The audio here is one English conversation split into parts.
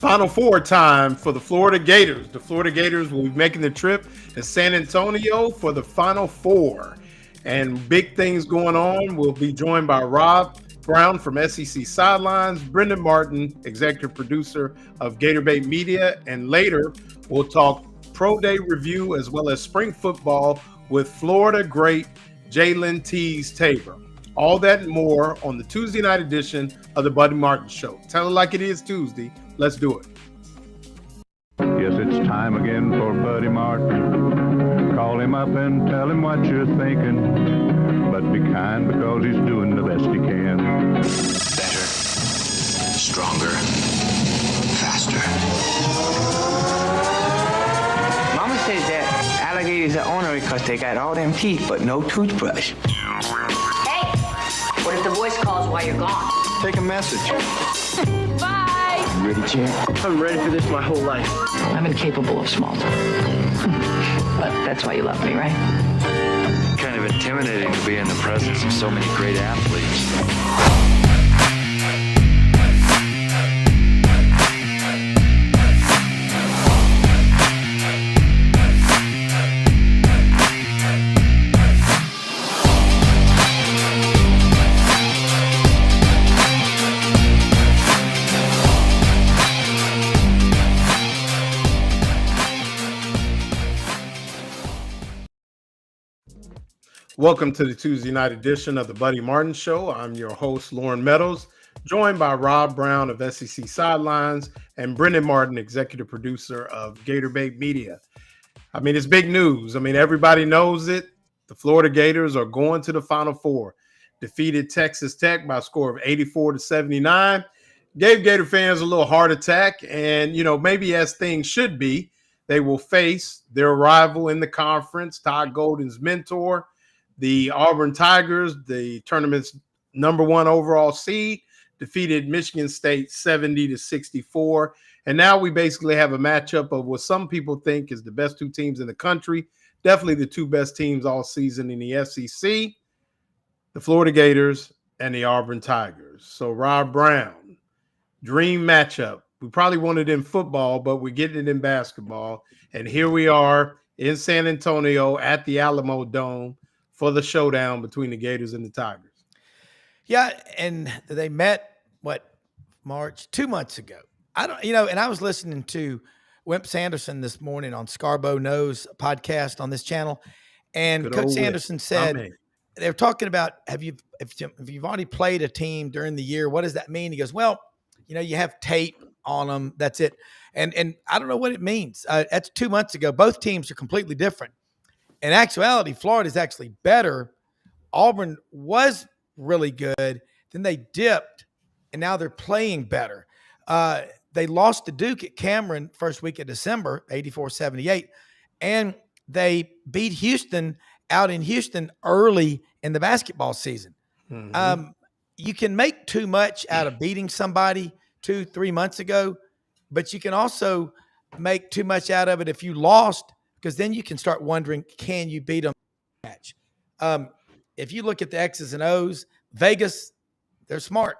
Final Four time for the Florida Gators. The Florida Gators will be making the trip to San Antonio for the Final Four. And big things going on. We'll be joined by Rob Brown from SEC Sidelines, Brendan Martin, executive producer of Gator Bait Media, and later we'll talk Pro Day review as well as spring football with Florida great Jalen Teez Tabor. All that and more on the Tuesday night edition of the Buddy Martin Show. Tell it like it is Tuesday. Let's do it. Yes, it's time again for Buddy Martin. Call him up and tell him what you're thinking. But be kind because he's doing the best he can. Better, stronger, faster. Mama says that alligators are ornery because they got all them teeth but no toothbrush. Hey, what if the voice calls while you're gone? Take a message. Bye. You ready, champ? I'm ready for this my whole life. I'm incapable of small talk. But that's why you love me, right? Kind of intimidating to be in the presence of so many great athletes. Welcome to the Tuesday night edition of the Buddy Martin Show. I'm your host, Lauren Meadows, joined by Rob Brown of SEC Sidelines and Brendan Martin, executive producer of Gator Bait Media. I mean, it's big news. I mean, everybody knows it. The Florida Gators are going to the Final Four. Defeated Texas Tech by a score of 84-79. Gave Gator fans a little heart attack. And, you know, maybe as things should be, they will face their rival in the conference, Todd Golden's mentor, the Auburn Tigers, the tournament's number one overall seed, defeated Michigan State 70-64. And now we basically have a matchup of what some people think is the best two teams in the country, definitely the two best teams all season in the SEC, the Florida Gators and the Auburn Tigers. So Rob Brown, dream matchup. We probably wanted it in football, but we're getting it in basketball. And here we are in San Antonio at the Alamo Dome for the showdown between the Gators and the Tigers. Yeah, and they met, March, 2 months ago. And I was listening to Wimp Sanderson this morning on Scarborough Knows podcast on this channel, and Good Coach old Sanderson Whip. said, they're talking about, if you've already played a team during the year, what does that mean? He goes, well, you have tape on them. That's it. And I don't know what it means. That's 2 months ago. Both teams are completely different. In actuality, Florida is actually better. Auburn was really good. Then they dipped, and now they're playing better. They lost to Duke at Cameron first week of December, 84-78, and they beat Houston out in Houston early in the basketball season. Mm-hmm. You can make too much out of beating somebody 2-3 months ago, but you can also make too much out of it if you lost, because then you can start wondering, can you beat them in a match? If you look at the X's and O's, Vegas, they're smart.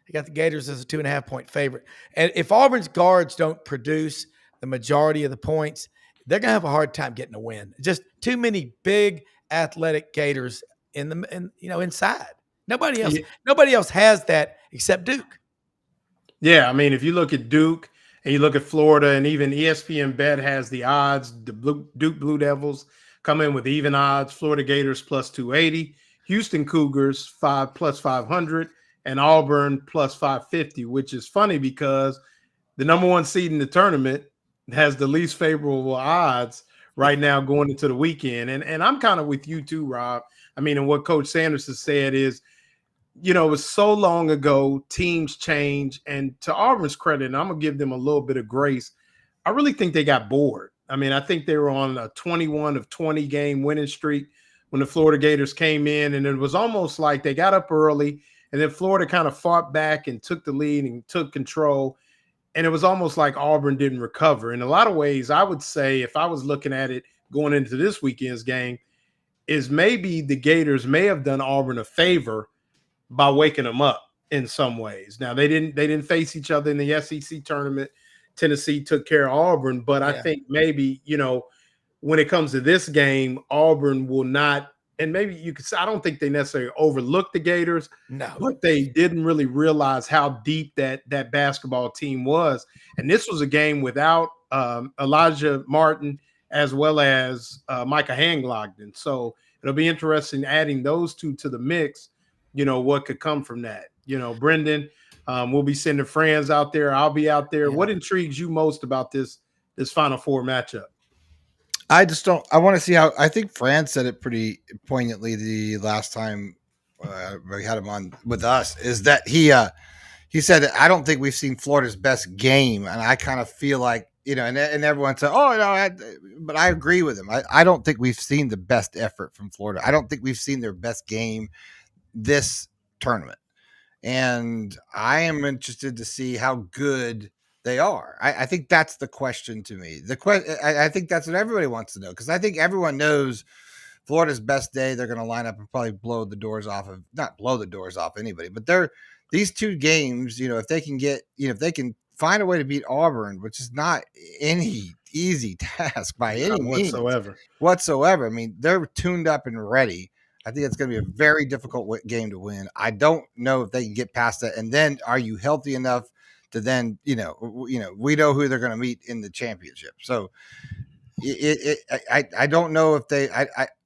They got the Gators as a 2.5-point favorite. And if Auburn's guards don't produce the majority of the points, they're going to have a hard time getting a win. Just too many big athletic Gators inside. Nobody else has that except Duke. Yeah, I mean, if you look at Duke and you look at Florida, and even ESPN Bet has the odds, the Duke Blue Devils come in with even odds, Florida Gators plus 280, Houston Cougars plus 500, and Auburn plus 550, which is funny because the number one seed in the tournament has the least favorable odds right now going into the weekend. And I'm kind of with you too, Rob. I mean, and what Coach Sanders has said is, it was so long ago, teams change. And to Auburn's credit, and I'm going to give them a little bit of grace, I really think they got bored. I mean, I think they were on a 21 of 20 game winning streak when the Florida Gators came in. And it was almost like they got up early, and then Florida kind of fought back and took the lead and took control. And it was almost like Auburn didn't recover. In a lot of ways, I would say, if I was looking at it going into this weekend's game, is maybe the Gators may have done Auburn a favor by waking them up in some ways. Now, they didn't face each other in the SEC tournament. Tennessee took care of Auburn. But I think maybe, when it comes to this game, Auburn will not, and maybe you could say, I don't think they necessarily overlooked the Gators, but they didn't really realize how deep that basketball team was. And this was a game without Elijah Martin as well as Micah Hanglogden. So it'll be interesting adding those two to the mix, what could come from that. Brendan, we'll be sending friends out there. I'll be out there. Yeah. What intrigues you most about this Final Four matchup? I just don't. I want to see how. I think Fran said it pretty poignantly the last time we had him on with us. Is that he said, I don't think we've seen Florida's best game, and I kind of feel like and everyone said, oh no, but I agree with him. I don't think we've seen the best effort from Florida. I don't think we've seen their best game this tournament, and I am interested to see how good they are. I think that's the question to me. I think that's what everybody wants to know, because I think everyone knows Florida's best day. They're going to line up and probably not blow the doors off anybody, but these two games. If they can if they can find a way to beat Auburn, which is not any easy task by any means whatsoever. I mean, they're tuned up and ready. I think it's going to be a very difficult game to win. I don't know if they can get past that. And then, are you healthy enough to then, we know who they're going to meet in the championship. So I don't know if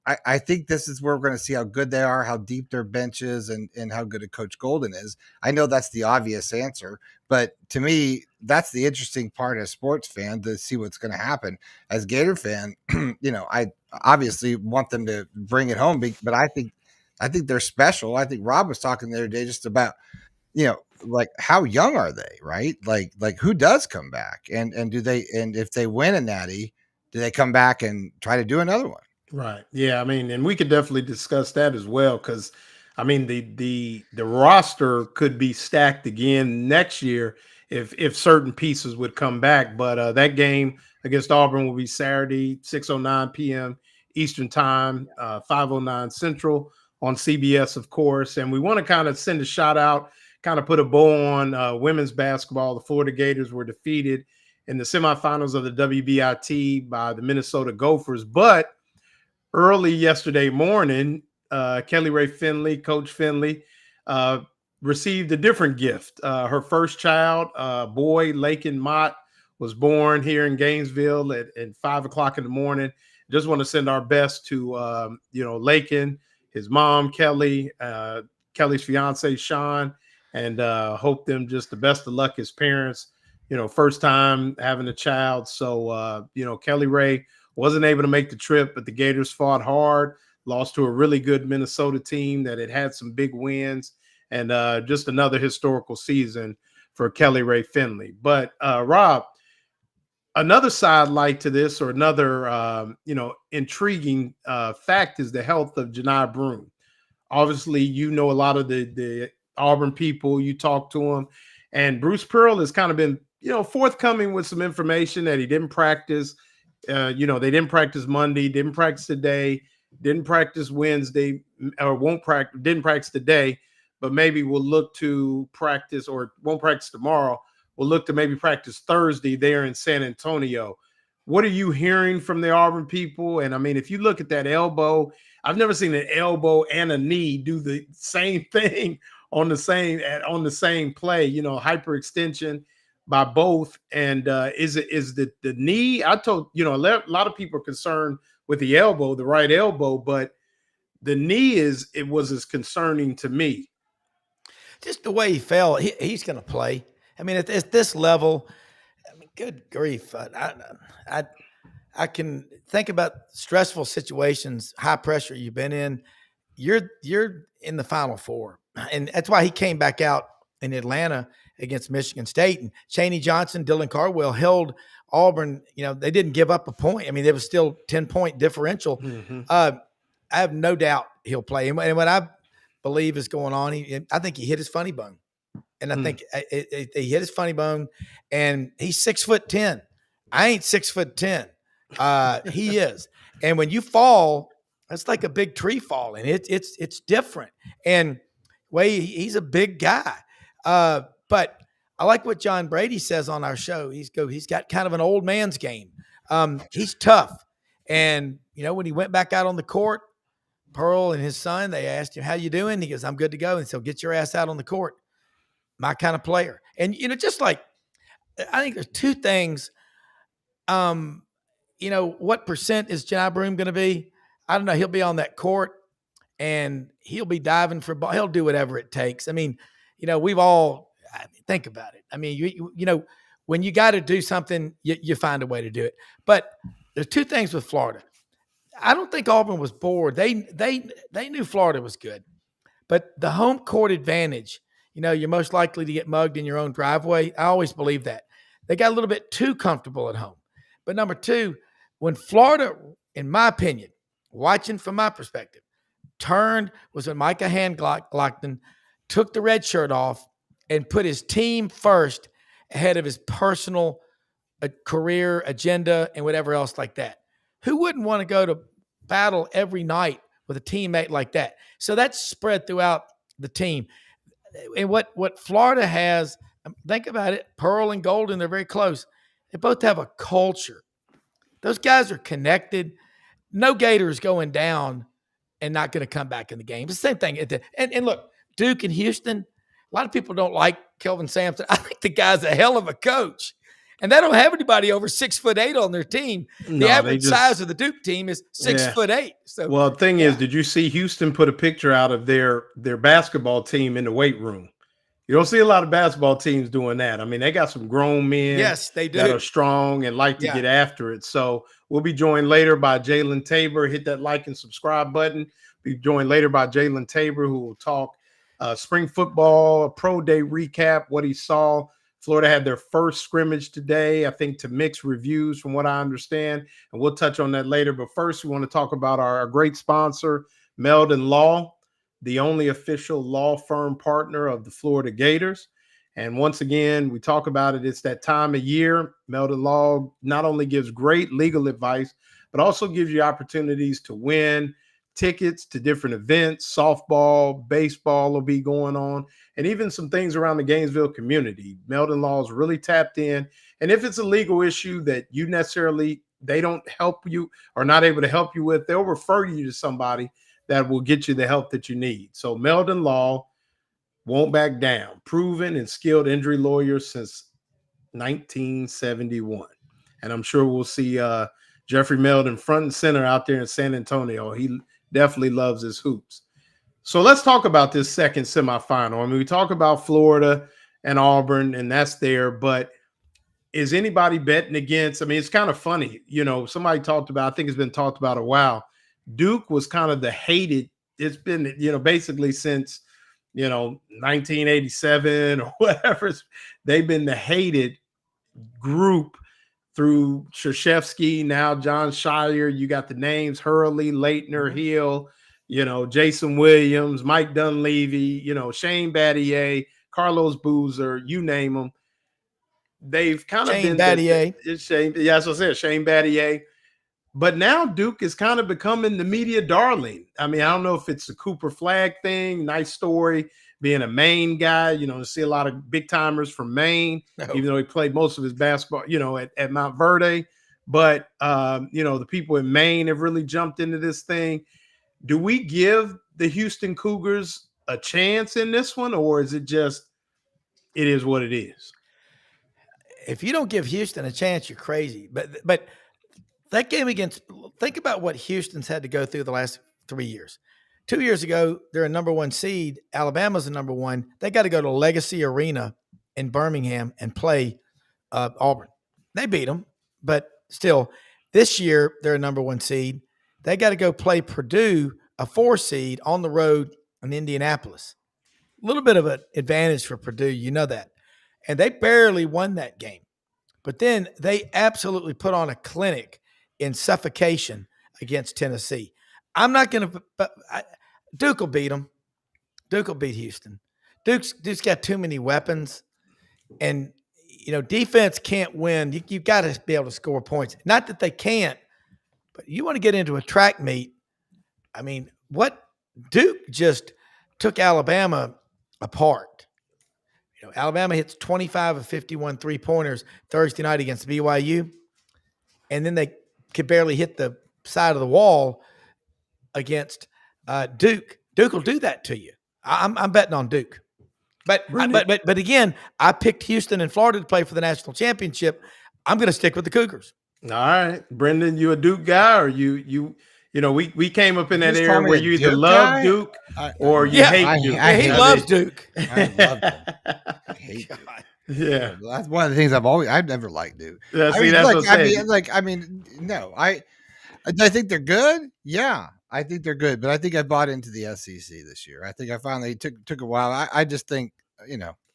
I think this is where we're going to see how good they are, how deep their bench is, and how good a Coach Golden is. I know that's the obvious answer, but to me, that's the interesting part as a sports fan, to see what's going to happen. As Gator fan, I obviously want them to bring it home, but I think they're special. I think Rob was talking the other day just about, like, how young are they, right? Like who does come back, and if they win a natty, do they come back and try to do another one? Right. Yeah. I mean, and we could definitely discuss that as well, because I mean the roster could be stacked again next year if certain pieces would come back. But that game against Auburn will be Saturday, 6:09 p.m. Eastern Time, 5:09 Central on CBS, of course. And we want to kind of send a shout out, kind of put a bow on women's basketball. The Florida Gators were defeated in the semifinals of the WBIT by the Minnesota Gophers, but early yesterday morning, Kelly Ray Finley, Coach Finley, received a different gift. Her first child, boy, Lakin Mott, was born here in Gainesville at 5 o'clock in the morning. Just want to send our best to, Lakin, his mom, Kelly, Kelly's fiance, Sean, and hope them just the best of luck as parents. First time having a child. So, Kelly Ray wasn't able to make the trip, but the Gators fought hard, lost to a really good Minnesota team that had some big wins, and just another historical season for Kelly Ray Finley. But Rob, another side light to this, or another, intriguing fact, is the health of Janai Broome. Obviously, a lot of the Auburn people, you talk to them, and Bruce Pearl has kind of been, forthcoming with some information that he didn't practice. They didn't practice Monday, didn't practice today, didn't practice Wednesday, or didn't practice today, but maybe we'll look to practice, or won't practice tomorrow. We'll look to maybe practice Thursday there in San Antonio. What are you hearing from the Auburn people? And I mean, if you look at that elbow, I've never seen an elbow and a knee do the same thing on the same play, hyperextension by both. And is the knee? I told a lot of people are concerned with the elbow, the right elbow, but the knee was as concerning to me. Just the way he fell, he's going to play. I mean, at this level, I mean, good grief! I can think about stressful situations, high pressure you've been in. You're in the Final Four, and that's why he came back out in Atlanta against Michigan State. And Chaney Johnson, Dylan Cardwell held Auburn. They didn't give up a point. I mean, there was still 10-point differential. Mm-hmm. I have no doubt he'll play. And what I believe is going on, I think he hit his funny bone. And I think he hit his funny bone, and he's 6'10". I ain't 6'10". He is. And when you fall, it's like a big tree falling. It's different. And he's a big guy. But I like what John Brady says on our show. He's got kind of an old man's game. He's tough. And, when he went back out on the court, Pearl and his son, they asked him, how you doing? He goes, I'm good to go. And so get your ass out on the court. My kind of player. And, just like, I think there's two things. What percent is Jai Broom going to be? I don't know. He'll be on that court and he'll be diving for ball. He'll do whatever it takes. I mean, we've all think about it. I mean, you when you got to do something, you find a way to do it. But there's two things with Florida. I don't think Auburn was bored. They knew Florida was good, but the home court advantage. You're most likely to get mugged in your own driveway. I always believe that. They got a little bit too comfortable at home. But number two, when Florida, in my opinion, watching from my perspective, was when Micah Handglockton took the red shirt off and put his team first ahead of his personal career agenda and whatever else like that. Who wouldn't want to go to battle every night with a teammate like that? So that's spread throughout the team. And what Florida has, think about it, Pearl and Golden, they're very close. They both have a culture. Those guys are connected. No Gators going down and not going to come back in the game. It's the same thing. And look, Duke and Houston, a lot of people don't like Kelvin Sampson. I think the guy's a hell of a coach. And they don't have anybody over 6'8" on their team. The average size of the Duke team is 6'8". So, well, the thing is, did you see Houston put a picture out of their basketball team in the weight room? You don't see a lot of basketball teams doing that. I mean, they got some grown men they do. that are strong and like to get after it. So we'll be joined later by Jalen Tabor. Hit that like and subscribe button. Be joined later by Jalen Tabor, who will talk spring football, a pro day recap, what he saw. Florida had their first scrimmage today, I think, to mixed reviews from what I understand. And we'll touch on that later. But first, we want to talk about our great sponsor, Meldon Law, the only official law firm partner of the Florida Gators. And once again, we talk about it. It's that time of year. Meldon Law not only gives great legal advice, but also gives you opportunities to win tickets to different events. Softball, baseball will be going on, and even some things around the Gainesville community. Meldon Law is really tapped in. And if it's a legal issue that they don't help you or not able to help you with, they'll refer you to somebody that will get you the help that you need. So Meldon Law won't back down. Proven and skilled injury lawyers since 1971. And I'm sure we'll see Jeffrey Meldon front and center out there in San Antonio. He definitely loves his hoops. So let's talk about this second semifinal. I mean, we talk about Florida and Auburn, and that's there, but is anybody betting against? I mean, it's kind of funny. Somebody talked about, I think it's been talked about a while. Duke was kind of the hated. It's been, basically since, 1987 or whatever. They've been the hated group through Krzyzewski, now John Shire. You got the names Hurley, Leitner, Hill, Jason Williams, Mike Dunleavy, Shane Battier, Carlos Boozer, you name them. They've kind of been Battier. Shane, that's what I said, Shane Battier. But now Duke is kind of becoming the media darling. I mean, I don't know if it's the Cooper Flag thing, nice story, being a Maine guy, see a lot of big timers from Maine, even though he played most of his basketball, at Mount Verde. But, the people in Maine have really jumped into this thing. Do we give the Houston Cougars a chance in this one, or is it just, it is what it is? If you don't give Houston a chance, you're crazy. But that game think about what Houston's had to go through the last 3 years. 2 years ago, they're a number one seed. Alabama's a number one. They got to go to Legacy Arena in Birmingham and play Auburn. They beat them, but still, this year they're a number one seed. They got to go play Purdue, a 4 seed, on the road in Indianapolis. A little bit of an advantage for Purdue, you know that. And they barely won that game. But then they absolutely put on a clinic in suffocation against Tennessee. I'm not going to – Duke will beat them. Duke will beat Houston. Duke's got too many weapons. And, defense can't win. You've got to be able to score points. Not that they can't, but you want to get into a track meet. I mean, what Duke just took Alabama apart. Alabama hits 25 of 51 3-pointers Thursday night against BYU, and then they could barely hit the side of the wall against Duke. Duke will do that to you. I'm betting on Duke. But again, I picked Houston and Florida to play for the national championship. I'm going to stick with the Cougars. All right, Brendan, you a Duke guy, or we came up in that just era call me where a you either Duke love guy? Duke or you hate Duke. He loves Duke. I love Duke. I hate Duke. Yeah, that's one of the things I've never liked Duke. Yeah, see, that's what I'm saying. No, I think they're good. Yeah, I think they're good, but I think I bought into the SEC this year. I think I finally took a while. I just think,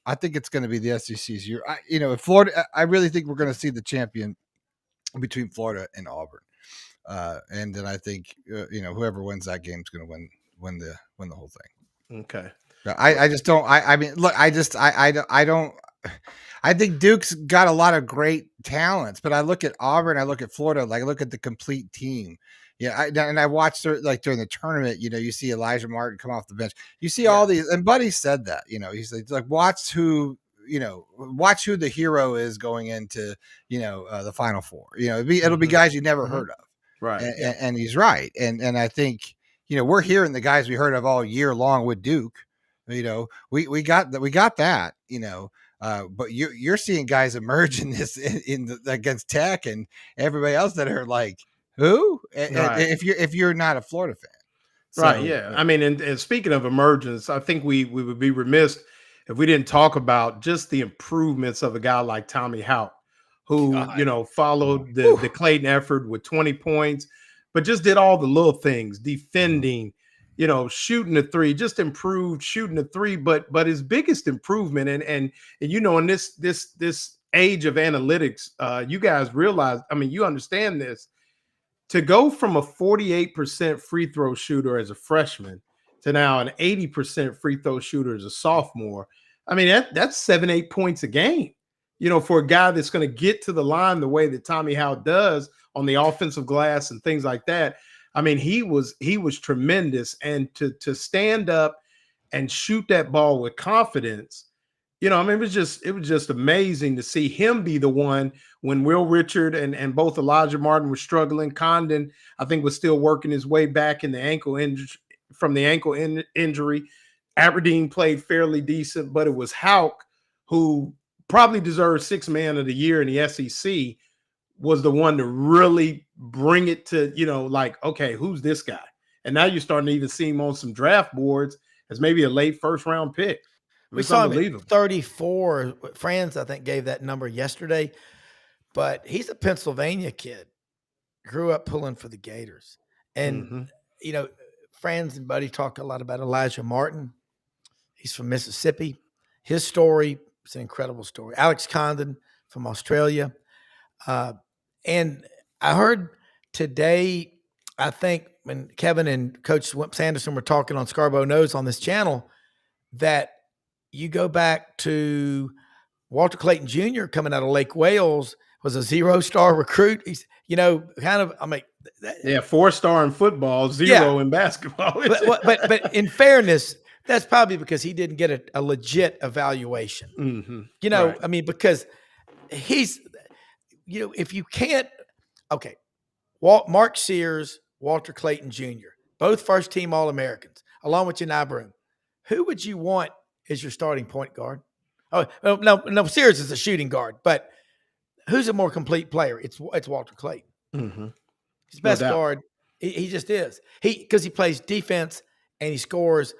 I think it's going to be the SEC's year. If Florida, I really think we're going to see the champion between Florida and Auburn. And then I think, whoever wins that game is going to win the whole thing. Okay. I just don't. I mean, look, I don't. I think Duke's got a lot of great talents, but I look at Auburn, I look at Florida, like I look at the complete team. Yeah, and I watched like during the tournament, you see Elijah Martin come off the bench. You see all these, and Buddy said that, he's like watch who the hero is going into, the Final Four. It'll be guys you never heard of. Right. And he's right. And I think, we're hearing the guys we heard of all year long with Duke. We got that, but you're seeing guys emerge in this against Tech and everybody else that are like, who? Right. If you're not a Florida fan. So, right. Yeah. I mean, and speaking of emergence, I think we would be remiss if we didn't talk about just the improvements of a guy like Tommy Houck, who, followed the Clayton effort with 20 points, but just did all the little things, defending, shooting the three, just improved shooting the three. But his biggest improvement, and in this age of analytics, you guys realize, I mean, you understand this, to go from a 48% free throw shooter as a freshman to now an 80% free throw shooter as a sophomore. I mean, that's 7-8 points a game, for a guy that's going to get to the line the way that Tommy Houck does on the offensive glass and things like that. I mean, he was tremendous. And to stand up and shoot that ball with confidence, it was just amazing to see him be the one when Will Richard and both Elijah Martin were struggling. Condon, I think, was still working his way back in the ankle injury. Aberdeen played fairly decent, but it was Houck, who probably deserved Sixth Man of the Year in the SEC, was the one to really bring it to, okay, who's this guy? And now you're starting to even see him on some draft boards as maybe a late first round pick. We saw him at 34. Franz, I think, gave that number yesterday. But he's a Pennsylvania kid. Grew up pulling for the Gators. And, Franz and Buddy talk a lot about Elijah Martin. He's from Mississippi. His story is an incredible story. Alex Condon from Australia. And I heard today, I think, when Kevin and Coach Sanderson were talking on Scarborough Knows on this channel, that you go back to Walter Clayton Jr. coming out of Lake Wales, was a 0-star recruit. He's, 4-star in football, 0 in basketball. but in fairness, that's probably because he didn't get a legit evaluation. Mm-hmm. Right. I mean, because he's, if you can't, okay, Mark Sears, Walter Clayton Jr., both first-team All-Americans, along with Janai Broome. Who would you want as your starting point guard? Oh, no, Sears is a shooting guard, but who's a more complete player? It's Walter Clayton. Mm-hmm. His best guard. He just is. Because he plays defense and he scores,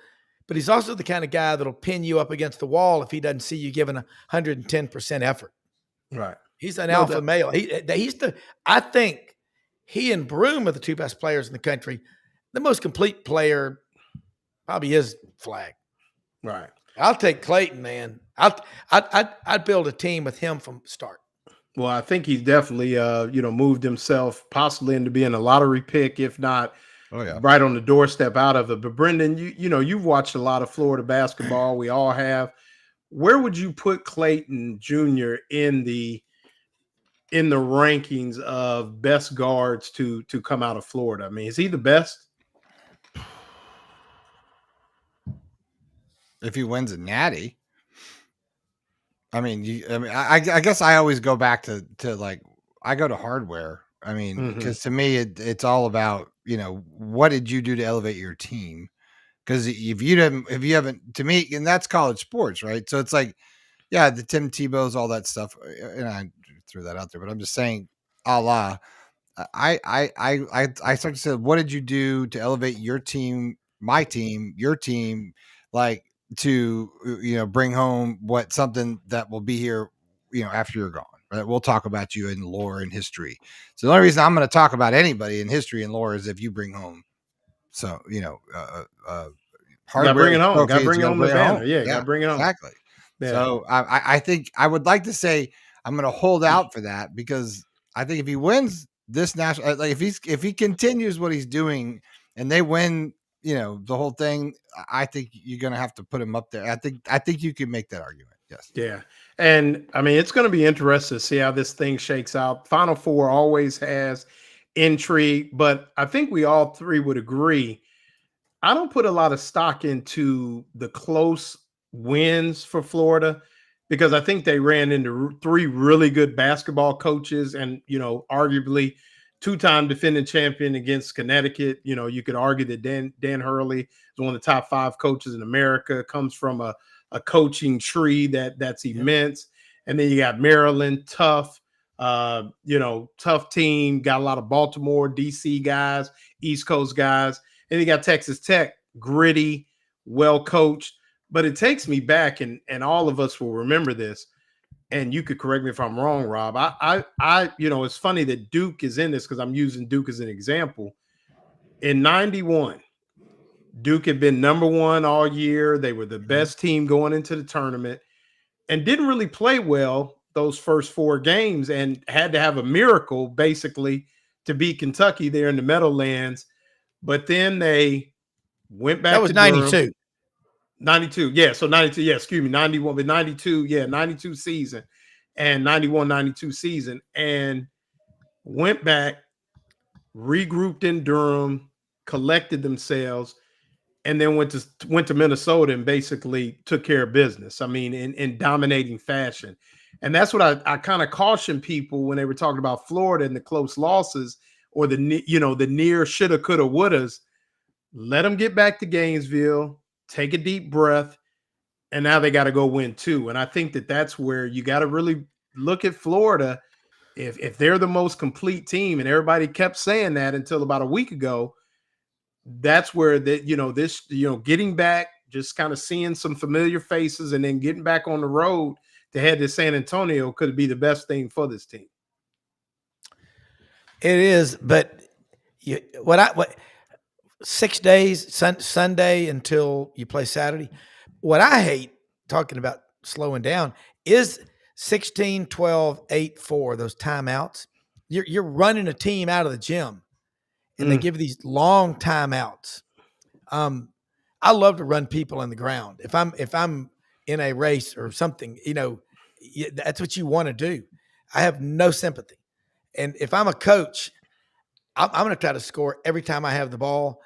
but he's also the kind of guy that'll pin you up against the wall if he doesn't see you giving 110% effort. Right. He's an alpha male. I think he and Broome are the two best players in the country. The most complete player probably is Flag. Right. I'll take Clayton, man. I'd build a team with him from start. Well, I think he's definitely, moved himself possibly into being a lottery pick, if not right on the doorstep out of it. But Brendan, you've watched a lot of Florida basketball. We all have. Where would you put Clayton Jr. in the rankings of best guards to come out of Florida? I mean, is he the best? If he wins a natty. I mean, I guess I always go back to like I go to hardware. I mean, because to me, it's all about what did you do to elevate your team? Because if you haven't, to me, and that's college sports, right? So it's like, yeah, the Tim Tebow's, all that stuff, and I threw that out there, but I'm just saying, a la, I start to say, what did you do to elevate your team, my team, your team, like to bring home something that will be here, after you're gone. Right? We'll talk about you in lore and history. So the only reason I'm going to talk about anybody in history and lore is if you bring home, so Got to bring hardware it home. Got to trophies, bring you got to home the bring it banner. home. Yeah, got Yeah, to bring it home. exactly. Yeah. So I think I would like to say I'm going to hold out for that, because I think if he wins this national, like if he continues what he's doing and they win, the whole thing, I think you're going to have to put him up there. I think you can make that argument. Yes. Yeah. And I mean, it's going to be interesting to see how this thing shakes out. Final Four always has intrigue, but I think we all three would agree. I don't put a lot of stock into the close wins for Florida, because I think they ran into three really good basketball coaches and, arguably two-time defending champion against Connecticut. You could argue that Dan Hurley is one of the top 5 coaches in America, comes from a coaching tree that's immense. And then you got Maryland, tough, tough team, got a lot of Baltimore, DC guys, East Coast guys. And you got Texas Tech, gritty, well coached. But it takes me back, and all of us will remember this. And you could correct me if I'm wrong, Rob. It's funny that Duke is in this because I'm using Duke as an example. In '91, Duke had been number 1 all year. They were the best team going into the tournament and didn't really play well those first 4 games and had to have a miracle basically to beat Kentucky there in the Meadowlands. But then they went back. That was to 92. Durham. 92. Yeah. So 92. Yeah. Excuse me. 91. But 92. Yeah. 92 season and 91, 92 season. And went back, regrouped in Durham, collected themselves, and then went to Minnesota and basically took care of business. I mean, in dominating fashion. And that's what I kind of caution people when they were talking about Florida and the close losses or the near shoulda, coulda, wouldas. Let them get back to Gainesville, take a deep breath, and now they got to go win 2. And I think that's where you got to really look at Florida. If they're the most complete team, and everybody kept saying that until about a week ago, that's where getting back, just kind of seeing some familiar faces and then getting back on the road to head to San Antonio could be the best thing for this team. It is, but 6 days, Sunday until you play Saturday. What I hate, talking about slowing down, is 16, 12, 8, 4, those timeouts. You're running a team out of the gym, and they give these long timeouts. I love to run people in the ground. If I'm in a race or something, that's what you want to do. I have no sympathy. And if I'm a coach, I'm going to try to score every time I have the ball,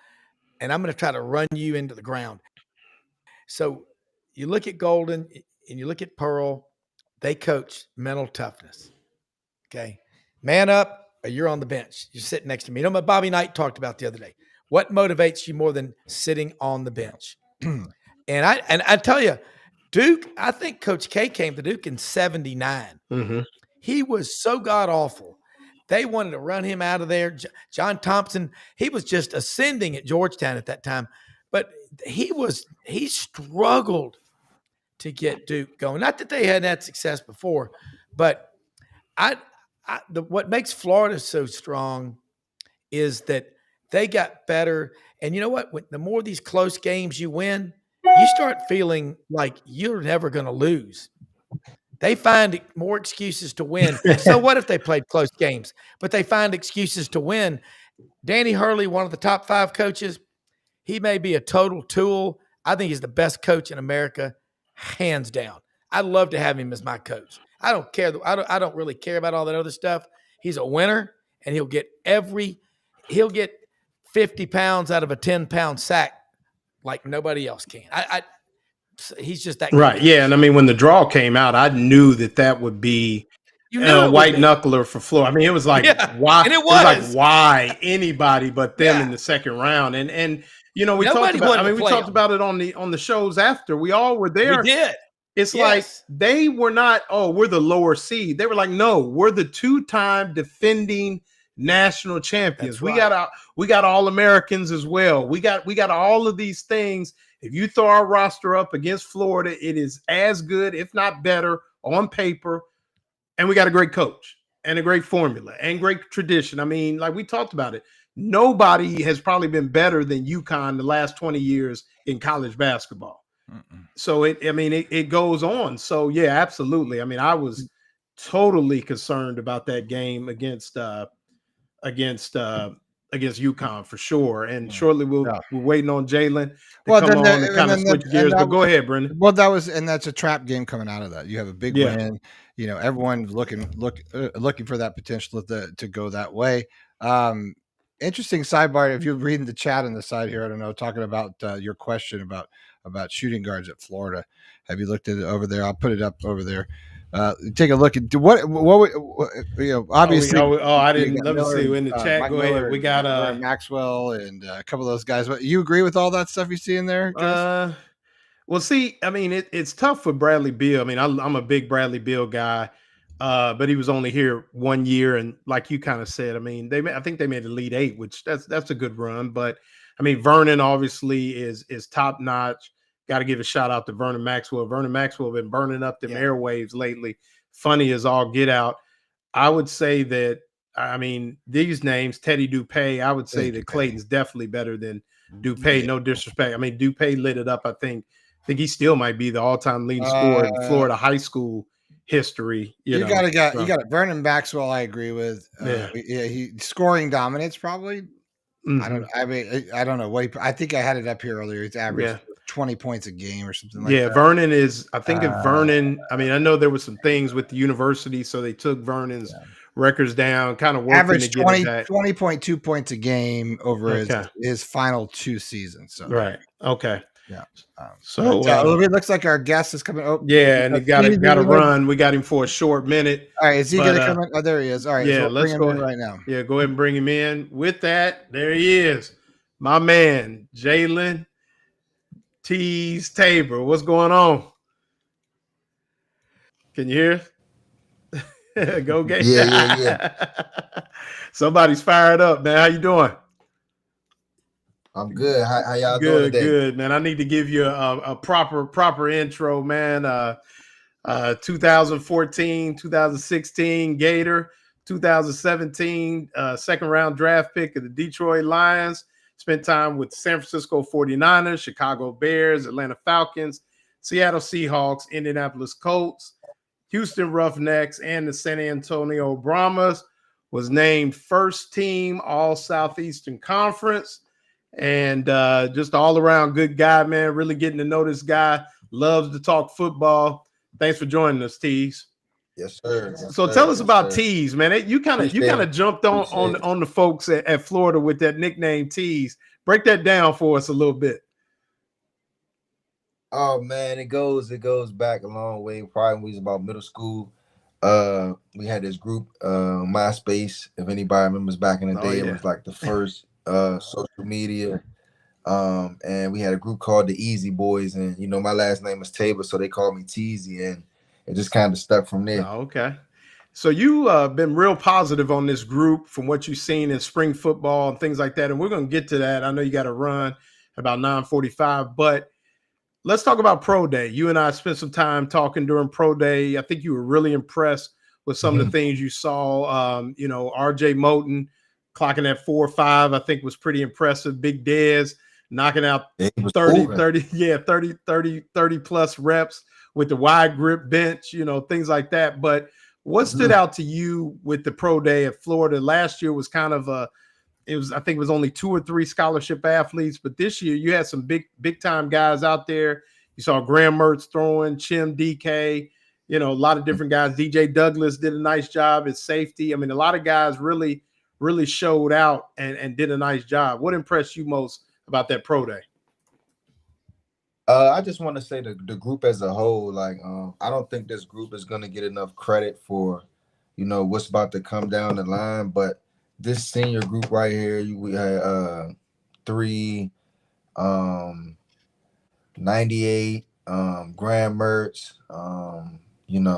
and I'm going to try to run you into the ground. So you look at Golden and you look at Pearl, they coach mental toughness. Okay. Man up or you're on the bench. You're sitting next to me. What Bobby Knight talked about the other day. What motivates you more than sitting on the bench? And I tell you, Duke, I think Coach K came to Duke in 79. Mm-hmm. He was so god-awful. They wanted to run him out of there. John Thompson, he was just ascending at Georgetown at that time. But he struggled to get Duke going. Not that they hadn't had success before, but what makes Florida so strong is that they got better. And you know what? The more of these close games you win, you start feeling like you're never going to lose. They find more excuses to win. And so what if they played close games? But they find excuses to win. Danny Hurley, one of the top 5 coaches, he may be a total tool. I think he's the best coach in America, hands down. I'd love to have him as my coach. I don't care. I don't really care about all that other stuff. He's a winner, and he'll get 50 pounds out of a 10-pound sack like nobody else can. he's just that Right. good. Yeah. And I mean, when the draw came out, I knew that would be You knew it white would be. knuckler for Florida. I mean, it was like why? And it It was like was. why anybody but them Yeah. in the second round. And we talked Nobody about. wanted I to mean, we play talked him. about it on the shows after. We all were We there. did. It's Yes. like they were not. Oh, we're the lower seed. They were like, no, we're the two-time defending national champions. That's We right. got all Americans as well. We got all of these things. If you throw our roster up against Florida, it is as good, if not better, on paper. And we got a great coach and a great formula and great tradition. I mean, like we talked about it. Nobody has probably been better than UConn the last 20 years in college basketball. So it goes on. So yeah, absolutely. I mean, I was totally concerned about that game against UConn for sure. And shortly we're waiting on Jalen to come on and kind of switch gears. But go ahead, Brendan. Well, that's a trap game coming out of that. You have a big win. Everyone looking for that potential to go that way. Interesting sidebar. If you're reading the chat on the side here, I don't know, talking about your question about shooting guards at Florida. Have you looked at it over there? I'll put it up over there. Take a look at what obviously. I didn't. Let me see in the chat. Mike Go Miller, ahead. We got Maxwell and a couple of those guys. But you agree with all that stuff you see in there, Chris? Well, see, I mean, it's tough for Bradley Beal. I mean, I'm a big Bradley Beal guy, but he was only here 1 year, and like you kind of said, I mean, I think they made Elite Eight, which that's a good run. But I mean, Vernon obviously is top notch. Got to give a shout out to Vernon Maxwell. Vernon Maxwell been burning up them airwaves lately. Funny as all get out. I would say that. I mean, these names, Teddy Dupay. I would say that Clayton's definitely better than Dupay. No disrespect. I mean, Dupay lit it up. I think he still might be the all-time leading scorer in Florida high school history. You got it. Vernon Maxwell, I agree with. He scoring dominance probably. Mm-hmm. I don't know what I think I had it up here earlier. It's average 20 points a game or something like that. Yeah, Vernon is. I think if Vernon. I mean, I know there was some things with the university, so they took Vernon's records down, kind of working average to get 20.2 points a game over his final 2 seasons. So right. Okay. Yeah. So it looks like our guest is coming. Oh, yeah, and he got to run. We got him for a short minute. All right, is he going to come in? Oh, there he is. All right, yeah, so let's bring him in right now. Yeah, go ahead and bring him in. With that, there he is, my man, Jalen Teez Tabor. What's going on? Can you hear? Go Gators. Yeah. Somebody's fired up, man. How you doing? I'm good. How y'all doing today? Good, man. I need to give you a proper intro, man. 2014, 2016 Gator, 2017 second round draft pick of the Detroit Lions. Spent time with San Francisco 49ers, Chicago Bears, Atlanta Falcons, Seattle Seahawks, Indianapolis Colts, Houston Roughnecks, and the San Antonio Brahmas. Was named first team All Southeastern Conference. And just all around good guy, man. Really getting to know this guy. Loves to talk football. Thanks for joining us, Teez. Yes, sir. Tell us about Teez, man. You kind of jumped on the folks at Florida with that nickname Teez. Break that down for us a little bit. Oh man, it goes back a long way. Probably when we was about middle school. We had this group, MySpace. If anybody remembers back in the day, it was like the first social media. And we had a group called the Easy Boys, and my last name is Tabor, so they called me Teezy, and it just kind of stuck from there. Oh, okay. So you been real positive on this group from what you've seen in spring football and things like that, and we're going to get to that. I know you got to run about 9:45, but let's talk about Pro Day. You and I spent some time talking during Pro Day. I think you were really impressed with some of the things you saw. RJ Moten clocking at 4.5, I think was pretty impressive. Big Dez knocking out 30 plus reps with the wide grip bench, things like that. But what stood out to you with the Pro Day at Florida? Last year was kind of I think it was only 2 or 3 scholarship athletes, but this year you had some big time guys out there. You saw Graham Mertz throwing, Chim DK, a lot of different guys. DJ Douglas did a nice job at safety. I mean, a lot of guys really showed out and did a nice job. What impressed you most about that Pro Day? I just want to say the group as a whole, like, I don't think this group is gonna get enough credit for, what's about to come down the line. But this senior group right here, we had 3, 98, Graham Mertz,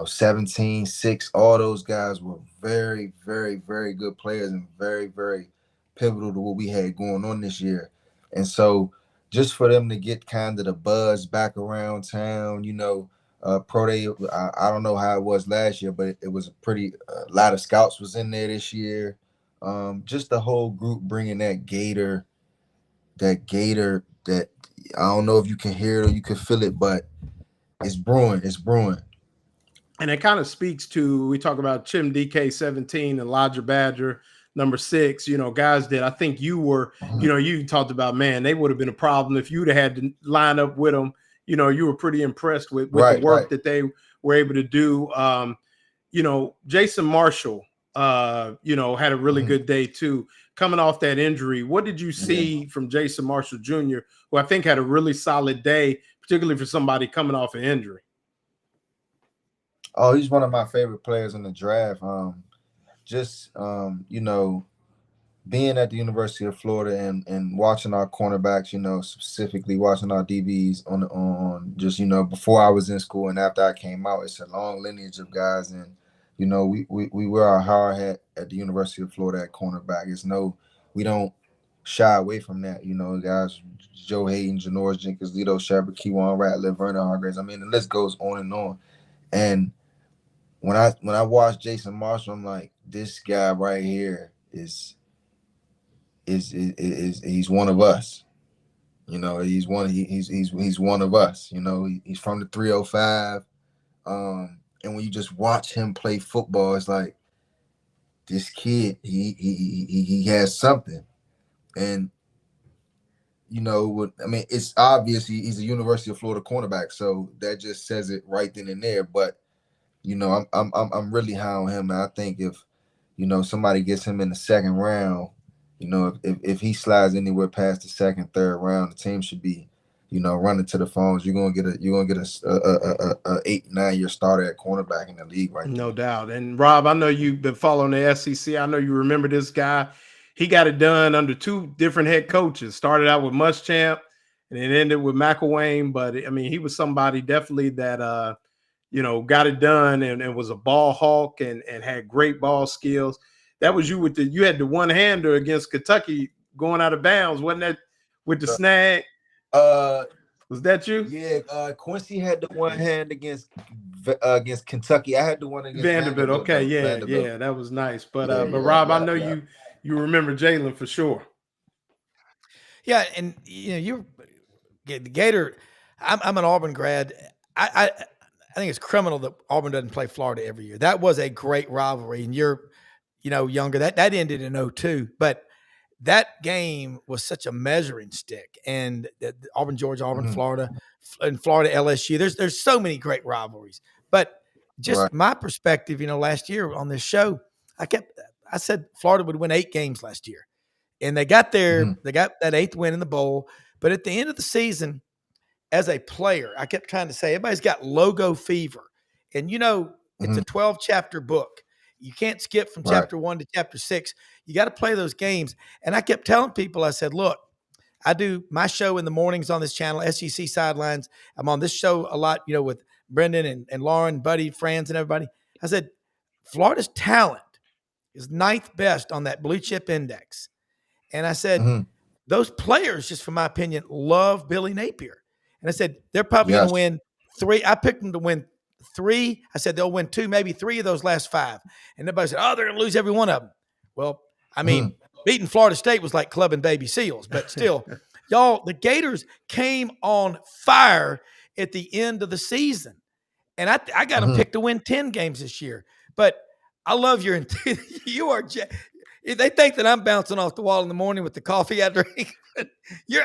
17, 6. All those guys were very, very, very good players and very, very pivotal to what we had going on this year. And so just for them to get kind of the buzz back around town, pro day, I don't know how it was last year, but it was a lot of scouts was in there this year. Just the whole group bringing that Gator that I don't know if you can hear it or you can feel it, but it's brewing. It's brewing. And it kind of speaks to, we talk about Chim DK 17, Elijah Badger, number 6, guys that I think you were, you talked about, man, they would have been a problem if you'd have had to line up with them. You were pretty impressed with the work that they were able to do. Jason Marshall, had a really good day too, coming off that injury. What did you see from Jason Marshall Jr., who I think had a really solid day, particularly for somebody coming off an injury? Oh, he's one of my favorite players in the draft. Being at the University of Florida and watching our cornerbacks, specifically watching our DBs on just, before I was in school and after I came out, it's a long lineage of guys. And, we wear our hard hat at the University of Florida at cornerback. We don't shy away from that. Guys, Joe Hayden, Janoris Jenkins, Lito Shepard, Keywan Ratliff, Vernon Hargraves. I mean, the list goes on and on. And when I watched Jason Marshall, I'm like, this guy right here is he's one of us. He's one of us. He's from the 305. And when you just watch him play football, it's like, this kid, he has something. And it's obvious he's a University of Florida cornerback, so that just says it right then and there. But I'm really high on him, and I think if somebody gets him in the second round, if he slides anywhere past the second, third round, the team should be running to the phones. You're gonna get a 8-9 year starter at cornerback in the league right No now. doubt. And Rob, I know you've been following the SEC. I know you remember this guy. He got it done under 2 different head coaches. Started out with Muschamp and it ended with McElwain. But I mean, he was somebody definitely that got it done and was a ball hawk and had great ball skills. That was you you had the one-hander against Kentucky going out of bounds, wasn't that, with the snag? Was that you? Yeah, Quincy had the one hand against Kentucky. I had the one against Vanderbilt. Okay, Vanderbilt. yeah, that was nice. But Rob, I know you remember Jalen for sure. Yeah, and you the Gator. I'm an Auburn grad. I think it's criminal that Auburn doesn't play Florida every year. That was a great rivalry, and you're younger. That ended in 2002, but that game was such a measuring stick. And Auburn, Georgia, Auburn, Florida, and Florida, LSU. There's so many great rivalries. But just my perspective, last year on this show, I said Florida would win 8 games last year, and they got there. They got that 8th win in the bowl. But at the end of the season, as a player, I kept trying to say everybody's got logo fever, and it's a 12-chapter book. You can't skip from chapter 1 to chapter 6. You got to play those games. And I kept telling people, I said, look, I do my show in the mornings on this channel, SEC Sidelines. I'm on this show a lot, with Brendan and Lauren, Buddy, Franz, and everybody. I said, Florida's talent is 9th best on that blue chip index. And I said, those players, just from my opinion, love Billy Napier. And I said, they're probably going to win 3. I picked them to win 3. I said they'll win 2, maybe 3 of those last 5. And everybody said, oh, they're going to lose every one of them. Well, I mean, beating Florida State was like clubbing baby seals, but still, y'all, the Gators came on fire at the end of the season. And I got them picked to win 10 games this year. But I love your – you are – they think that I'm bouncing off the wall in the morning with the coffee I drink.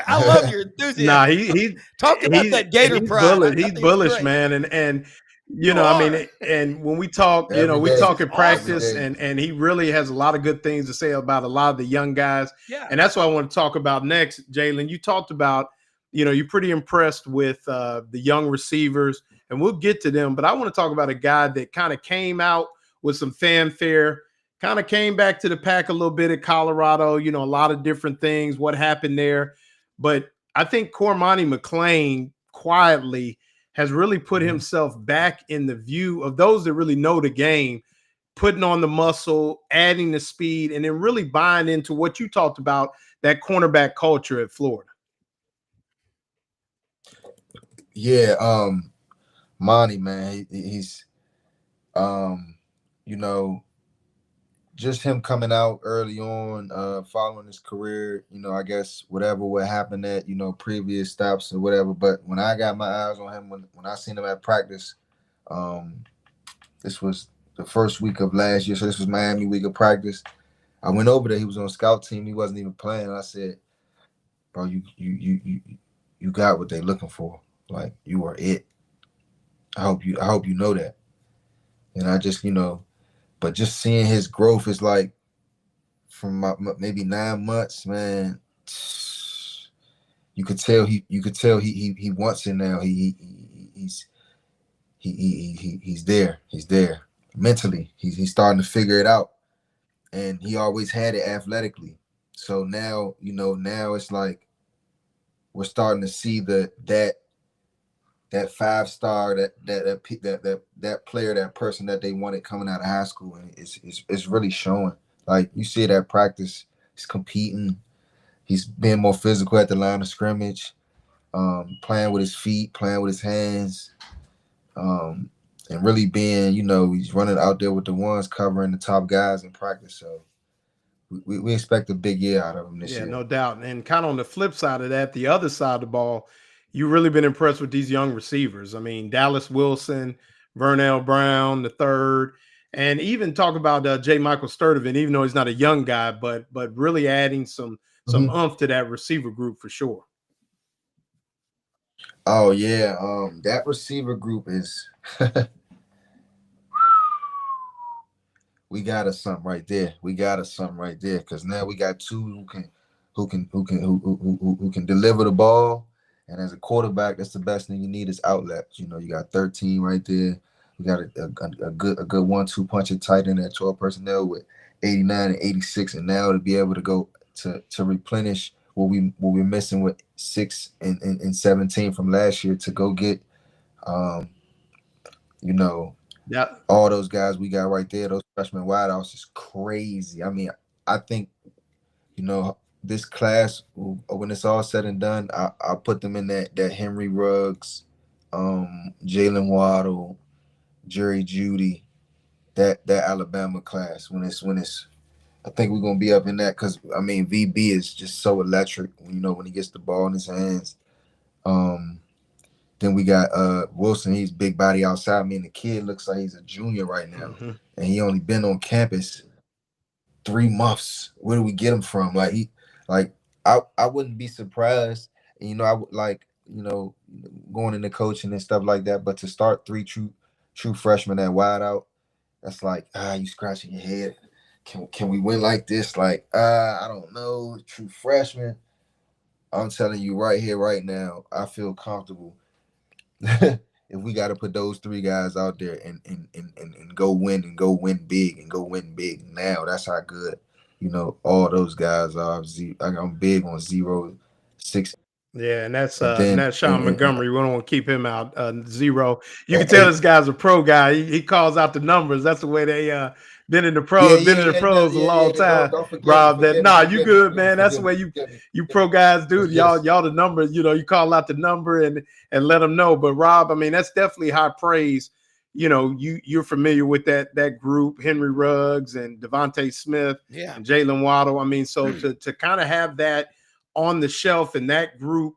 I love your enthusiasm. Nah, he talk about that Gator pride. He's bullish, man. And and when we talk, we talk in practice, and he really has a lot of good things to say about a lot of the young guys. Yeah. And that's what I want to talk about next, Jalen. You talked about you're pretty impressed with the young receivers, and we'll get to them. But I want to talk about a guy that kind of came out with some fanfare, kind of came back to the pack a little bit at Colorado, a lot of different things, what happened there. But I think Cormani McClain quietly has really put himself back in the view of those that really know the game, putting on the muscle, adding the speed, and then really buying into what you talked about, that cornerback culture at Florida. Yeah, Monty, man, he's just him coming out early on, following his career, I guess whatever would happen at, previous stops or whatever. But when I got my eyes on him, when I seen him at practice, this was the first week of last year. So this was Miami week of practice. I went over there. He was on scout team. He wasn't even playing. I said, bro, you got what they looking for. Like, you are it. I hope you know that. And I just, but just seeing his growth is like from maybe 9 months, man. You could tell he wants it now. He's there. He's there mentally. He's starting to figure it out, and he always had it athletically. So now, now it's like we're starting to see that 5-star, that player, that person that they wanted coming out of high school, and it's really showing. Like, you see it at practice. He's competing. He's being more physical at the line of scrimmage, playing with his feet, playing with his hands, and really being, he's running out there with the ones covering the top guys in practice. So we expect a big year out of him this year. Yeah, no doubt. And kind of on the flip side of that, the other side of the ball, you've really been impressed with these young receivers. I mean, Dallas Wilson, Vernell Brown, the third, and even talk about J. Michael Sturdivant, even though he's not a young guy, but really adding some oomph to that receiver group for sure. Oh yeah, that receiver group is we got us something right there. Because now we got two who can deliver the ball. And as a quarterback, that's the best thing you need is outlets. You got 13 right there. We got a good 1-2 punch at tight end at 12 personnel with 89 and 86, and now to be able to go to replenish what we're missing with 6 and 17 from last year, to go get all those guys we got right there, those freshman wideouts, is crazy. I mean, I think this class, when it's all said and done, I'll put them in that Henry Ruggs, Jalen Waddle, Jerry Jeudy, that Alabama class. When it's, I think we're gonna be up in that, because I mean, VB is just so electric. When he gets the ball in his hands. Then we got Wilson. He's big body outside. I mean, the kid looks like he's a junior right now, and he only been on campus 3 months. Where do we get him from? I wouldn't be surprised. And, I would going into coaching and stuff like that. But to start 3 true freshmen at wide out, that's like, you scratching your head. Can we win like this? Like, I don't know. True freshman. I'm telling you right here, right now, I feel comfortable. If we got to put those 3 guys out there and go win big now, that's how good all those guys are. I'm big on 0-6. Yeah, and that's Sean Montgomery. We don't want to keep him out. 0. You can tell this guy's a pro guy. He calls out the numbers. That's the way they been in the pros, a long time. Rob, you good, man. That's the way you pro guys do. Y'all the numbers. You call out the number and let them know. But Rob, I mean, that's definitely high praise. You're familiar with that group, Henry Ruggs and Devontae Smith, and Jalen Waddle. I mean, so to kind of have that on the shelf in that group,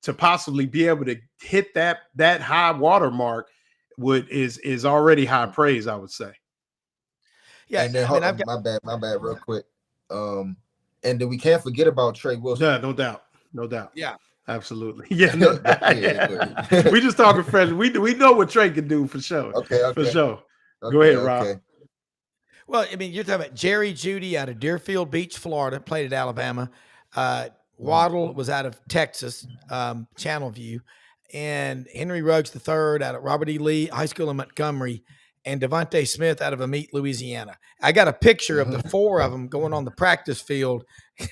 to possibly be able to hit that high watermark is already high praise, I would say. Yeah, and then my bad, real quick. And then we can't forget about Trey Wilson. Yeah, no doubt. Yeah, absolutely. Yeah, no doubt. We just talking freshmen. We know what Trey can do for sure. Okay. For sure. Go ahead, Rob. Okay. Well, I mean, you're talking about Jerry Jeudy out of Deerfield Beach, Florida, played at Alabama. Waddle was out of Texas, Channelview, and Henry Ruggs III out of Robert E. Lee High School in Montgomery, and Devontae Smith out of Amite, Louisiana. I got a picture of the four of them going on the practice field